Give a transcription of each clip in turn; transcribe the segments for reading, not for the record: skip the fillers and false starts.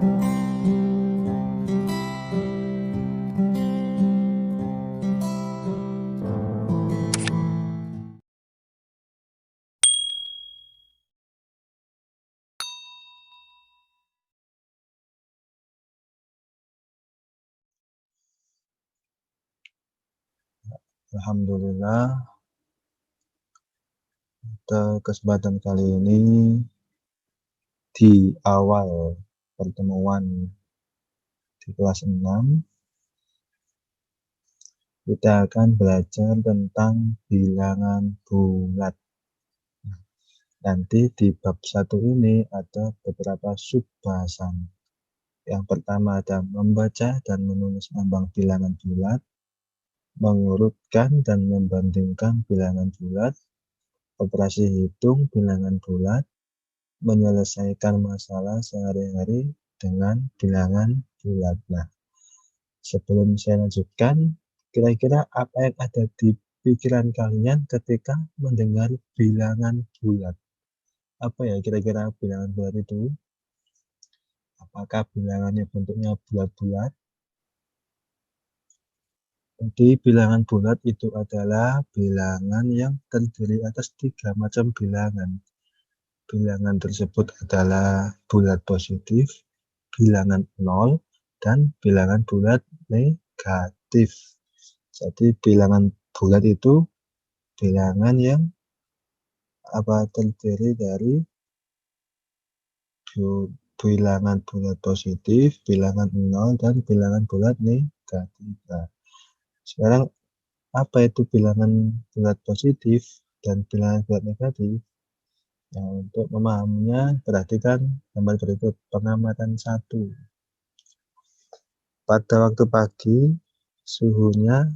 Alhamdulillah, pada kesempatan kali ini di awal pertemuan di kelas 6 kita akan belajar tentang bilangan bulat. Nanti di bab 1 ini ada beberapa subbahasan. Yang pertama ada membaca dan menulis lambang bilangan bulat, mengurutkan dan membandingkan bilangan bulat, operasi hitung bilangan bulat, menyelesaikan masalah sehari-hari dengan bilangan bulat. Nah, sebelum saya lanjutkan, kira-kira apa yang ada di pikiran kalian ketika mendengar bilangan bulat? Apa ya kira-kira bilangan bulat itu? Apakah bilangannya bentuknya bulat-bulat? Jadi bilangan bulat itu adalah bilangan yang terdiri atas 3 macam bilangan. Bilangan tersebut adalah bulat positif, bilangan 0, dan bilangan bulat negatif. Jadi bilangan bulat itu bilangan yang terdiri dari bilangan bulat positif, bilangan 0, dan bilangan bulat negatif. Nah, sekarang apa itu bilangan bulat positif dan bilangan bulat negatif? Nah, untuk memahaminya, perhatikan gambar berikut. Pengamatan 1. Pada waktu pagi, suhunya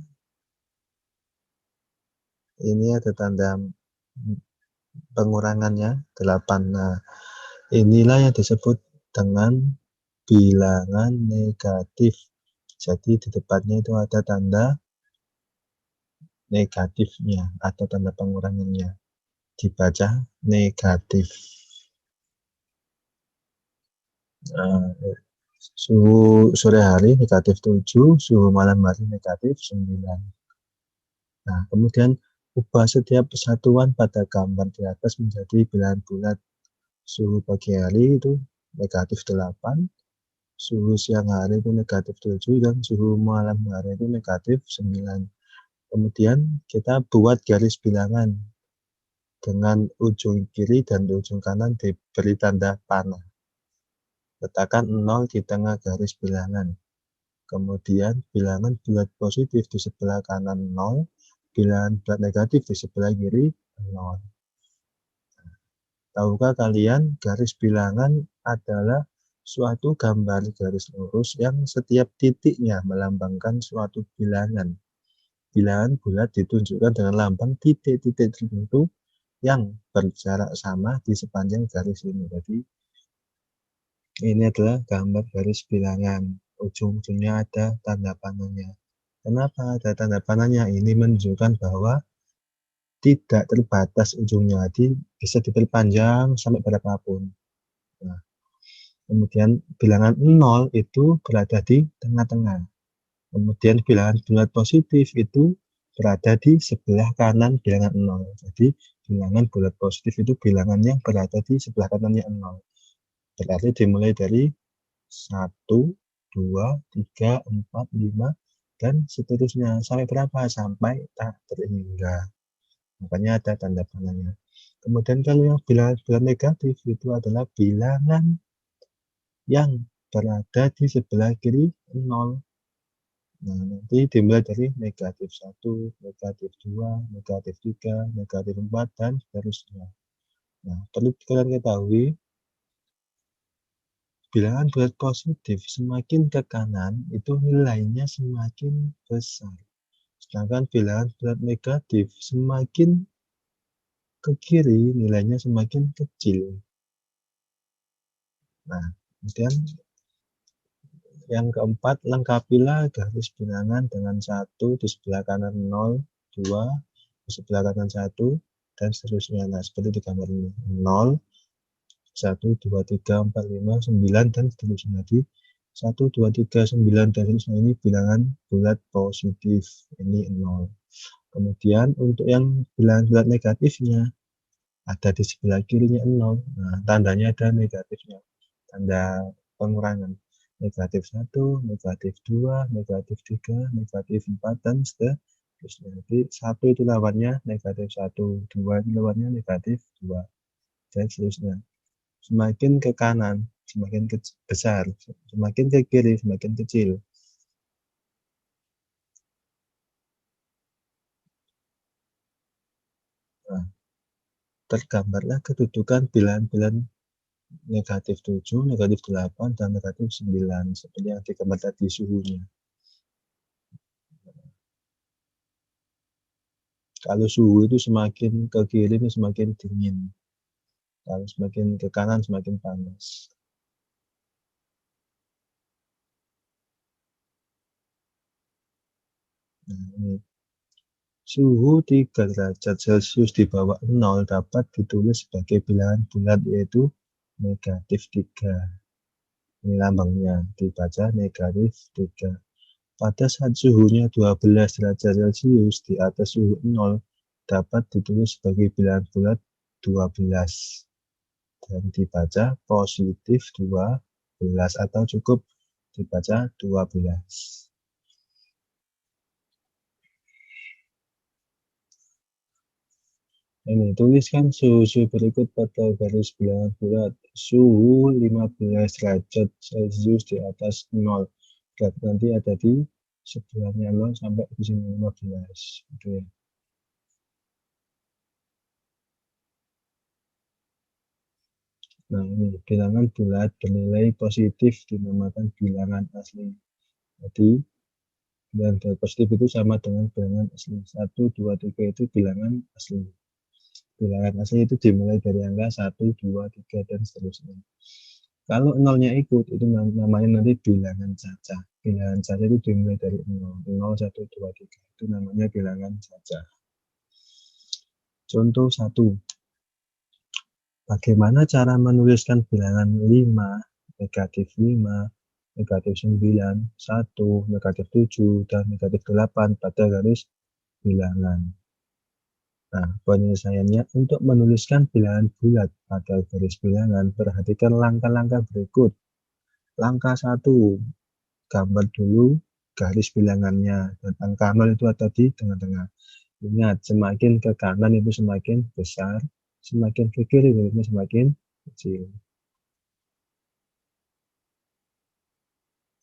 ini ada tanda pengurangannya 8. Nah, inilah yang disebut dengan bilangan negatif. Jadi di depannya itu ada tanda negatifnya atau tanda pengurangannya. Dibaca negatif. Nah, suhu sore hari negatif 7, suhu malam hari negatif 9. Nah, kemudian ubah setiap satuan pada gambar di atas menjadi bilangan bulat. Suhu pagi hari itu negatif 8, suhu siang hari itu negatif 7, dan suhu malam hari itu negatif 9. Kemudian kita buat garis bilangan dengan ujung kiri dan ujung kanan diberi tanda panah. Letakkan 0 di tengah garis bilangan. Kemudian bilangan bulat positif di sebelah kanan 0, bilangan bulat negatif di sebelah kiri 0. Tahukah kalian garis bilangan adalah suatu gambar garis lurus yang setiap titiknya melambangkan suatu bilangan. Bilangan bulat ditunjukkan dengan lambang titik-titik tertentu yang berjarak sama di sepanjang garis ini. Jadi ini adalah gambar garis bilangan. Ujung-ujungnya ada tanda panahnya. Kenapa ada tanda panahnya? Ini menunjukkan bahwa tidak terbatas ujungnya, jadi bisa diperpanjang sampai berapapun. Nah, kemudian bilangan 0 itu berada di tengah-tengah. Kemudian bilangan bulat positif itu berada di sebelah kanan bilangan 0. Jadi bilangan bulat positif itu bilangan yang berada di sebelah kanannya 0. Berarti dimulai dari 1, 2, 3, 4, 5, dan seterusnya. Sampai berapa? Sampai tak terhingga. Makanya ada tanda panahnya. Kemudian kalau yang bilangan bulat negatif itu adalah bilangan yang berada di sebelah kiri 0. Nah, nanti dimulai dari negatif 1, negatif 2, negatif 3, negatif 4, dan seterusnya. Nah, perlu kalian ketahui, bilangan bulat positif semakin ke kanan itu nilainya semakin besar. Sedangkan bilangan bulat negatif semakin ke kiri nilainya semakin kecil. Nah, kemudian yang keempat, lengkapilah garis bilangan dengan 1 di sebelah kanan 0, 2 di sebelah kanan 1, dan seterusnya. Nah, seperti di gambar ini. 0 1, 2, 3, 4, 5, 9, dan seterusnya. Jadi 1, 2, 3, 9, dan seterusnya ini bilangan bulat positif. Ini 0. Kemudian untuk yang bilangan bulat negatifnya, ada di sebelah kirinya 0. Nah, tandanya ada negatifnya. Tanda pengurangan. Negatif 1, negatif 2, negatif 3, negatif 4, dan seterusnya. Jadi 1 itu lawannya negatif 1, 2 itu lawannya negatif 2, dan seterusnya. Semakin ke kanan, semakin besar, semakin ke kiri, semakin kecil. Nah, tergambarlah kedudukan bilangan-bilangan negatif 7, negatif 8, dan negatif 9, seperti yang digambar tadi suhunya. Kalau suhu itu semakin ke kiri itu semakin dingin, kalau semakin ke kanan semakin panas. Nah, ini suhu 3 derajat Celcius di bawah 0 dapat ditulis sebagai bilangan bulat, yaitu negatif 3. Ini lambangnya, dibaca negatif 3. Pada saat suhunya 12 derajat Celcius di atas suhu 0 dapat ditulis sebagai bilangan bulat 12 dan dibaca positif 12 atau cukup dibaca 12. Ini tuliskan suhu berikut pada garis bilangan bulat. Suhu 15 derajat Celcius di atas 0. Berarti nanti ada di sebelahnya 0 sampai di sini 15. Oke. Nah, ini bilangan bulat bernilai positif dinamakan bilangan asli. Jadi, bilangan bulat positif itu sama dengan bilangan asli. 1, 2, 3 itu bilangan asli. Bilangan asli itu dimulai dari angka 1, 2, 3, dan seterusnya. Kalau nolnya ikut, itu namanya nanti bilangan cacah. Bilangan cacah itu dimulai dari 0, 0, 1, 2, 3. Itu namanya bilangan cacah. Contoh 1. Bagaimana cara menuliskan bilangan 5, negatif 5, negatif 9, 1, negatif 7, dan negatif 8 pada garis bilangan. Nah, penyelesaiannya untuk menuliskan bilangan bulat pada garis bilangan, perhatikan langkah-langkah berikut. Langkah 1, gambar dulu garis bilangannya, dan angka 0 itu ada di tengah-tengah. Ingat, semakin ke kanan itu semakin besar, semakin ke kiri itu semakin kecil.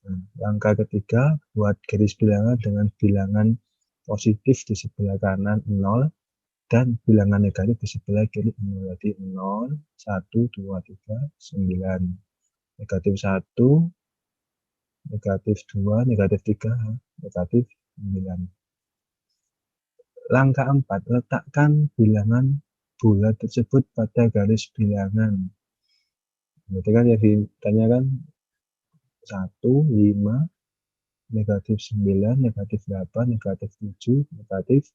Nah, langkah ketiga, buat garis bilangan dengan bilangan positif di sebelah kanan 0 dan bilangan negatif di sebelah kiri 0. Jadi 0, 1, 2, 3, 9. Negatif 1, negatif 2, negatif 3, negatif 9. Langkah 4, letakkan bilangan bulat tersebut pada garis bilangan. Berarti kan yang ditanyakan 1, 5, negatif 9, negatif 8, negatif 7, negatif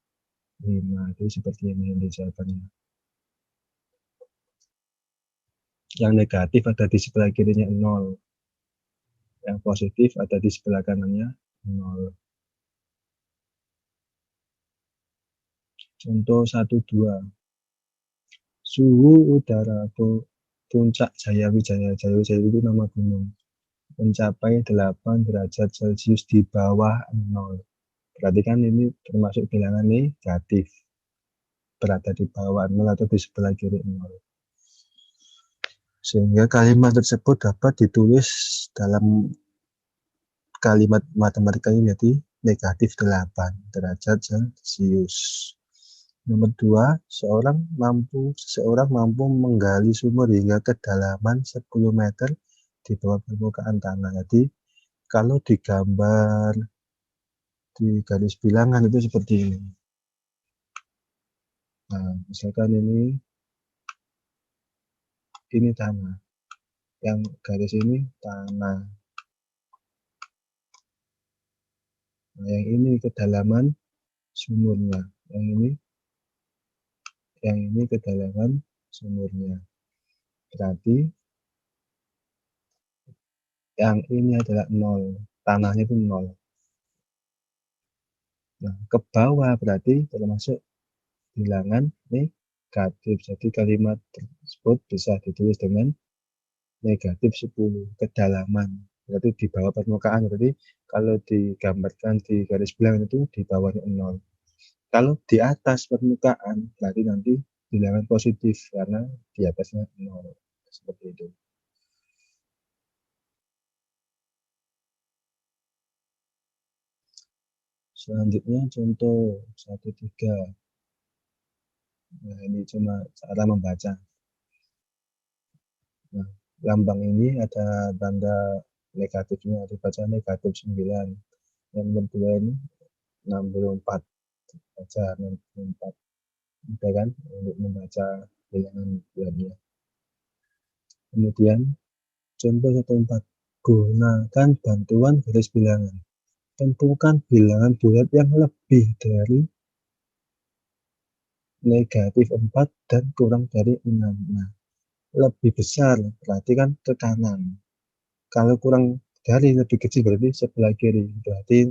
5. Jadi seperti ini yang jawabannya. Yang negatif ada di sebelah kirinya 0. Yang positif ada di sebelah kanannya 0. Contoh 1-2. Suhu udara puncak Jayawijaya. Jayawijaya itu nama gunung. Mencapai 8 derajat Celcius di bawah 0. Berarti kan ini termasuk bilangan negatif. Berada di bawah 0 atau di sebelah kiri 0. Sehingga kalimat tersebut dapat ditulis dalam kalimat matematika ini jadi negatif 8 derajat Celcius. Nomor 2, seseorang mampu menggali sumur hingga kedalaman 10 meter di bawah permukaan tanah. Jadi kalau digambar di garis bilangan itu seperti ini. Nah, misalkan ini tanah. Yang garis ini tanah. Nah, yang ini kedalaman sumurnya. Yang ini kedalaman sumurnya. berarti yang ini adalah 0, tanahnya itu 0. Nah, ke bawah berarti termasuk bilangan negatif. Jadi kalimat tersebut bisa ditulis dengan negatif 10 kedalaman. Berarti di bawah permukaan. Berarti kalau digambarkan di garis bilangan itu di bawahnya 0. Kalau di atas permukaan berarti nanti bilangan positif karena di atasnya 0. Seperti itu. Selanjutnya contoh 1,3. Nah, ini cuma cara membaca. Nah, lambang ini ada tanda negatifnya, dibaca negatif 9. Yang kedua ini 64. Baca 64. Mudah kan untuk membaca bilangan bulannya. Kemudian contoh 1,4. Gunakan bantuan garis bilangan. Tentukan bilangan bulat yang lebih dari negatif 4 dan kurang dari 6. Nah, lebih besar berarti kan ke kanan. Kalau kurang dari lebih kecil berarti sebelah kiri. Berarti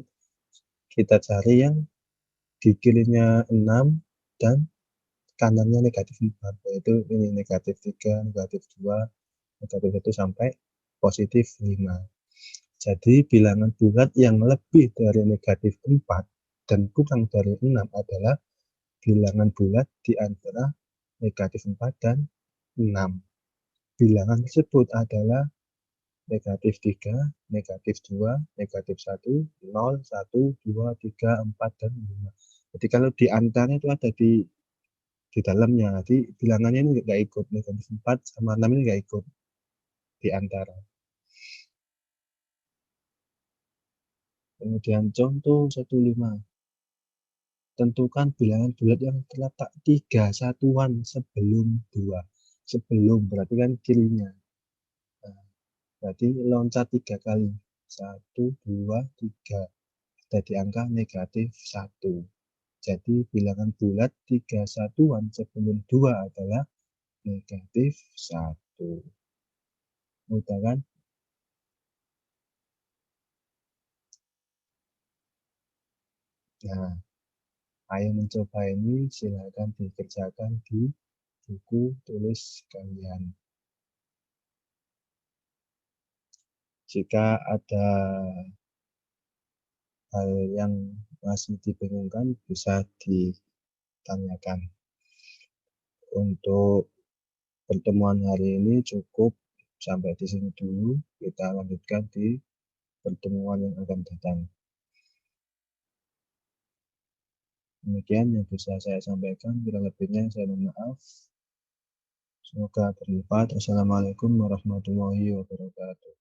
kita cari yang di kirinya 6 dan kanannya negatif 4. Yaitu ini negatif 3, negatif 2, negatif 1 sampai positif 5. Jadi bilangan bulat yang lebih dari negatif 4 dan kurang dari 6 adalah bilangan bulat di antara negatif 4 dan 6. Bilangan tersebut adalah negatif 3, negatif 2, negatif 1, 0, 1, 2, 3, 4, dan 5. Jadi kalau di antara itu ada di dalamnya, jadi bilangannya ini nggak ikut, negatif 4 sama 6 ini nggak ikut di antara. Kemudian contoh 1,5. Tentukan bilangan bulat yang terletak 3 satuan sebelum 2. Sebelum berarti kan kirinya. Nah, berarti loncat 3 kali. 1, 2, 3. Ada di angka negatif 1. Jadi bilangan bulat 3 satuan sebelum 2 adalah negatif 1. Mudah kan? Nah, ayo mencoba ini silakan dikerjakan di buku tulis kalian. Jika ada hal yang masih dibingungkan bisa ditanyakan. Untuk pertemuan hari ini cukup sampai di sini dulu. Kita lanjutkan di pertemuan yang akan datang. Demikian yang bisa saya sampaikan. Kurang lebihnya saya mohon maaf. Semoga bermanfaat. Assalamualaikum warahmatullahi wabarakatuh.